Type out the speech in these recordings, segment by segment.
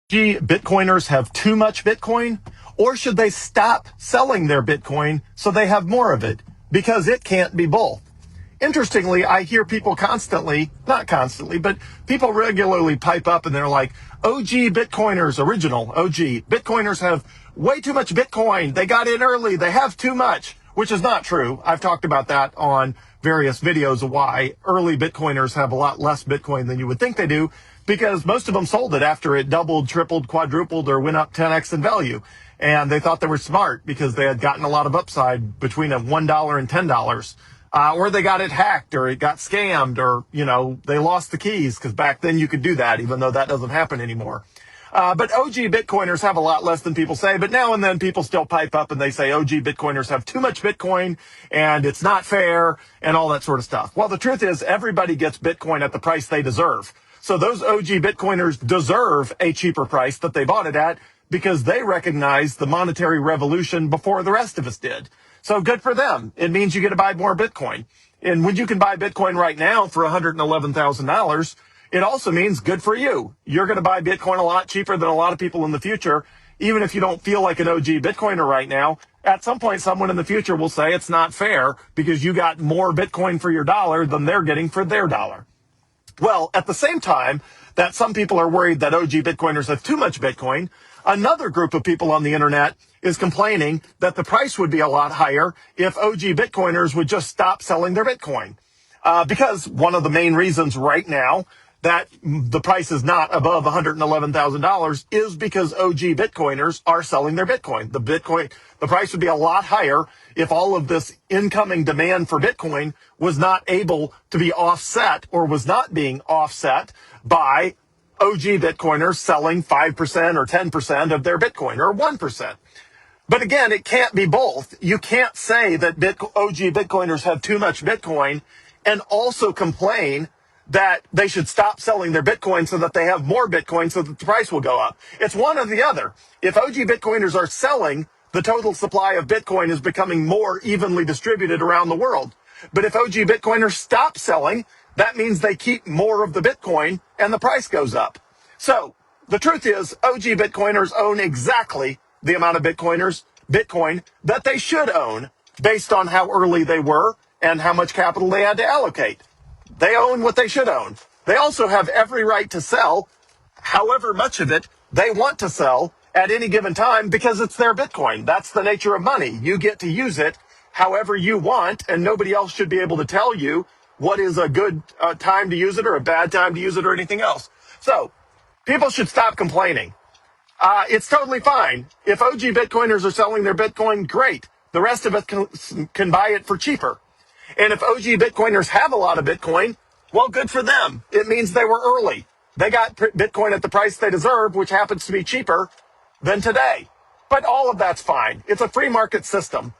Bitcoiners have too much Bitcoin, or should they stop selling their Bitcoin so they have more of it? Because it can't be both. Interestingly, I hear people not constantly, but people regularly pipe up and they're like, OG Bitcoiners, original OG Bitcoiners have way too much Bitcoin. They got in early. They have too much, which is not true. I've talked about that on various videos of why early Bitcoiners have a lot less Bitcoin than you would think they do, because most of them sold it after it doubled, tripled, quadrupled, or went up 10x in value. And they thought they were smart because they had gotten a lot of upside between a $1 and $10. Or they got it hacked, or it got scammed, or, they lost the keys, because back then you could do that, even though that doesn't happen anymore. But OG Bitcoiners have a lot less than people say, but now and then people still pipe up and they say OG Bitcoiners have too much Bitcoin and it's not fair and all that sort of stuff. Well, the truth is everybody gets Bitcoin at the price they deserve. So those OG Bitcoiners deserve a cheaper price that they bought it at because they recognize the monetary revolution before the rest of us did. So good for them. It means you get to buy more Bitcoin. And when you can buy Bitcoin right now for $111,000, it also means good for you. You're going to buy Bitcoin a lot cheaper than a lot of people in the future. Even if you don't feel like an OG Bitcoiner right now, at some point someone in the future will say it's not fair because you got more Bitcoin for your dollar than they're getting for their dollar. Well, at the same time that some people are worried that OG Bitcoiners have too much Bitcoin, another group of people on the internet is complaining that the price would be a lot higher if OG Bitcoiners would just stop selling their Bitcoin. Because one of the main reasons right now that the price is not above $111,000 is because OG Bitcoiners are selling their Bitcoin. The price would be a lot higher if all of this incoming demand for Bitcoin was not able to be offset, or was not being offset by OG Bitcoiners selling 5% or 10% of their Bitcoin, or 1%. But again, it can't be both. You can't say that OG Bitcoiners have too much Bitcoin and also complain that they should stop selling their Bitcoin so that they have more Bitcoin so that the price will go up. It's one or the other. If OG Bitcoiners are selling, the total supply of Bitcoin is becoming more evenly distributed around the world. But if OG Bitcoiners stop selling, that means they keep more of the Bitcoin and the price goes up. So the truth is OG Bitcoiners own exactly the amount of Bitcoin that they should own based on how early they were and how much capital they had to allocate. They own what they should own. They also have every right to sell however much of it they want to sell at any given time because it's their Bitcoin. That's the nature of money. You get to use it however you want, and nobody else should be able to tell you what is a good time to use it or a bad time to use it or anything else. So people should stop complaining. It's totally fine. If OG Bitcoiners are selling their Bitcoin, great. The rest of us can buy it for cheaper. And if OG Bitcoiners have a lot of Bitcoin, well, good for them. It means they were early. They got Bitcoin at the price they deserve, which happens to be cheaper than today. But all of that's fine. It's a free market system.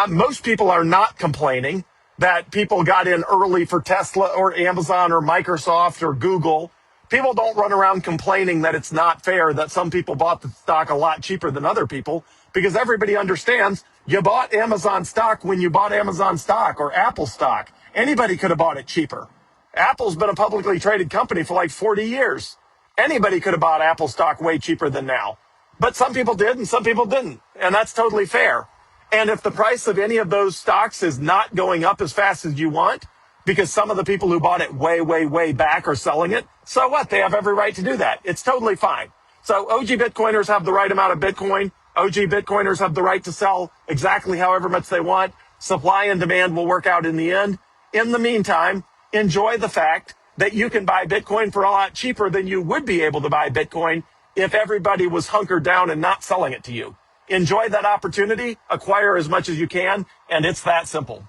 Most people are not complaining that people got in early for Tesla or Amazon or Microsoft or Google. People don't run around complaining that it's not fair that some people bought the stock a lot cheaper than other people, because everybody understands you bought Amazon stock when you bought Amazon stock or Apple stock. Anybody could have bought it cheaper. Apple's been a publicly traded company for like 40 years. Anybody could have bought Apple stock way cheaper than now. But some people did and some people didn't. And that's totally fair. And if the price of any of those stocks is not going up as fast as you want, because some of the people who bought it way, way, way back are selling it, so what? They have every right to do that. It's totally fine. So OG Bitcoiners have the right amount of Bitcoin. OG Bitcoiners have the right to sell exactly however much they want. Supply and demand will work out in the end. In the meantime, enjoy the fact that you can buy Bitcoin for a lot cheaper than you would be able to buy Bitcoin if everybody was hunkered down and not selling it to you. Enjoy that opportunity, acquire as much as you can, and it's that simple.